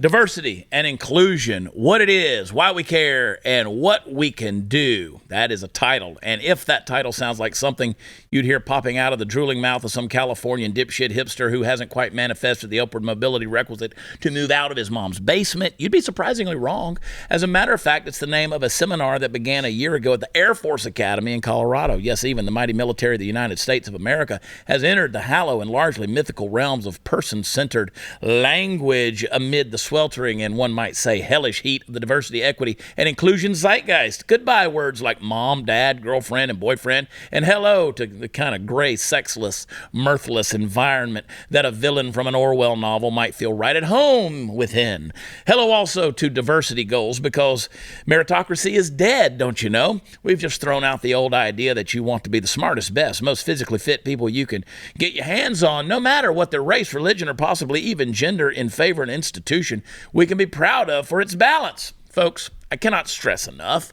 Diversity and inclusion, what it is, why we care, and what we can do. That is a title. And if that title sounds like something you'd hear popping out of the drooling mouth of some Californian dipshit hipster who hasn't quite manifested the upward mobility requisite to move out of his mom's basement, you'd be surprisingly wrong. As a matter of fact, it's the name of a seminar that began a year ago at the Air Force Academy in Colorado. Yes, even the mighty military of the United States of America has entered the hallowed and largely mythical realms of person-centered language amid the sweltering and, one might say, hellish heat of the diversity, equity, and inclusion zeitgeist. Goodbye words like mom, dad, girlfriend, and boyfriend, and hello to the kind of gray, sexless, mirthless environment that a villain from an Orwell novel might feel right at home within. Hello also to diversity goals, because meritocracy is dead, don't you know? We've just thrown out the old idea that you want to be the smartest, best, most physically fit people you can get your hands on, no matter what their race, religion, or possibly even gender, in favor of an institution we can be proud of for its balance. Folks, I cannot stress enough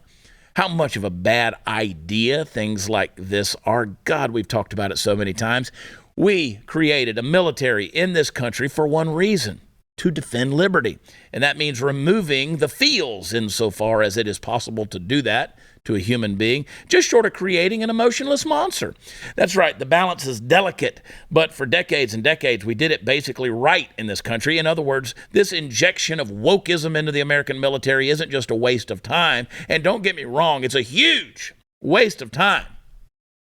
how much of a bad idea things like this are. God, we've talked about it so many times. We created a military in this country for one reason: to defend liberty. And that means removing the feels insofar as it is possible to do that to a human being, just short of creating an emotionless monster. That's right, the balance is delicate, but for decades and decades, we did it basically right in this country. In other words, this injection of wokeism into the American military isn't just a waste of time, and don't get me wrong, it's a huge waste of time.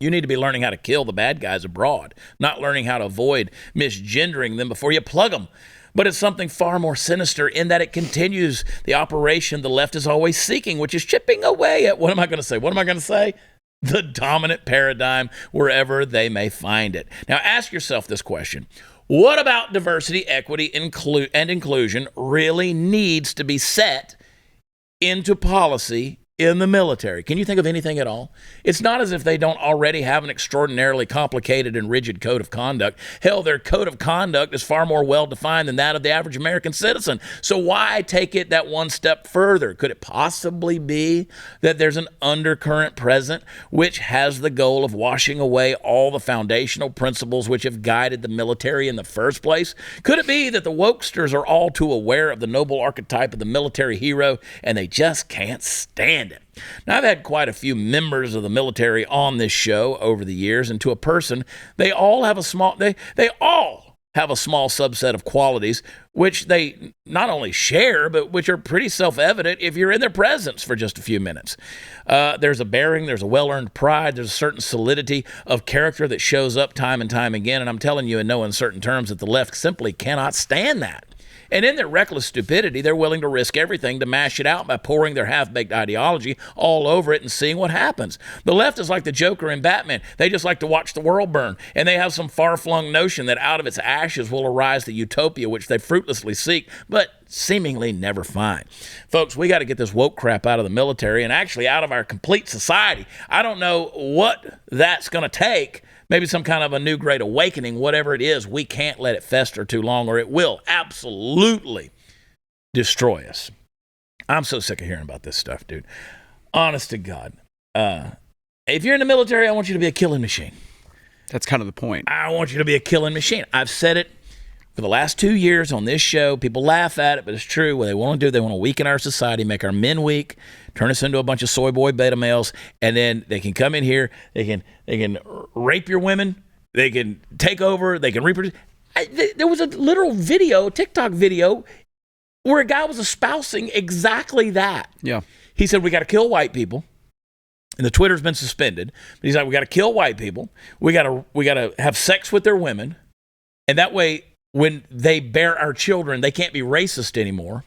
You need to be learning how to kill the bad guys abroad, not learning how to avoid misgendering them before you plug them. But it's something far more sinister in that it continues the operation the left is always seeking, which is chipping away at, what am I going to say? The dominant paradigm wherever they may find it. Now ask yourself this question: what about diversity, equity, and inclusion really needs to be set into policy in the military? Can you think of anything at all? It's not as if they don't already have an extraordinarily complicated and rigid code of conduct. Hell, their code of conduct is far more well-defined than that of the average American citizen. So why take it that one step further? Could it possibly be that there's an undercurrent present which has the goal of washing away all the foundational principles which have guided the military in the first place? Could it be that the wokesters are all too aware of the noble archetype of the military hero and they just can't stand it? Now, I've had quite a few members of the military on this show over the years, and to a person, they all have a small subset of qualities which they not only share, but which are pretty self-evident if you're in their presence for just a few minutes. There's a bearing, there's a well-earned pride, there's a certain solidity of character that shows up time and time again, and I'm telling you in no uncertain terms that the left simply cannot stand that. And in their reckless stupidity, they're willing to risk everything to mash it out by pouring their half-baked ideology all over it and seeing what happens. The left is like the Joker in Batman. They just like to watch the world burn, and they have some far-flung notion that out of its ashes will arise the utopia which they fruitlessly seek, but seemingly never find. Folks, we got to get this woke crap out of the military and actually out of our complete society. I don't know what that's going to take. Maybe some kind of a new great awakening, whatever it is. We can't let it fester too long or it will absolutely destroy us. I'm so sick of hearing about this stuff, dude. Honest to God. If you're in the military, I want you to be a killing machine. That's kind of the point. I want you to be a killing machine. I've said it for the last 2 years on this show. People laugh at it, but it's true. What they want to do, they want to weaken our society, make our men weak, turn us into a bunch of soy boy beta males, and then they can come in here, they can rape your women, they can take over, they can reproduce. There was a literal video, TikTok video, where a guy was espousing exactly that. Yeah. He said, we got to kill white people. And the Twitter's been suspended. But he's like, we got to kill white people. We got to have sex with their women. And that way, when they bear our children, they can't be racist anymore.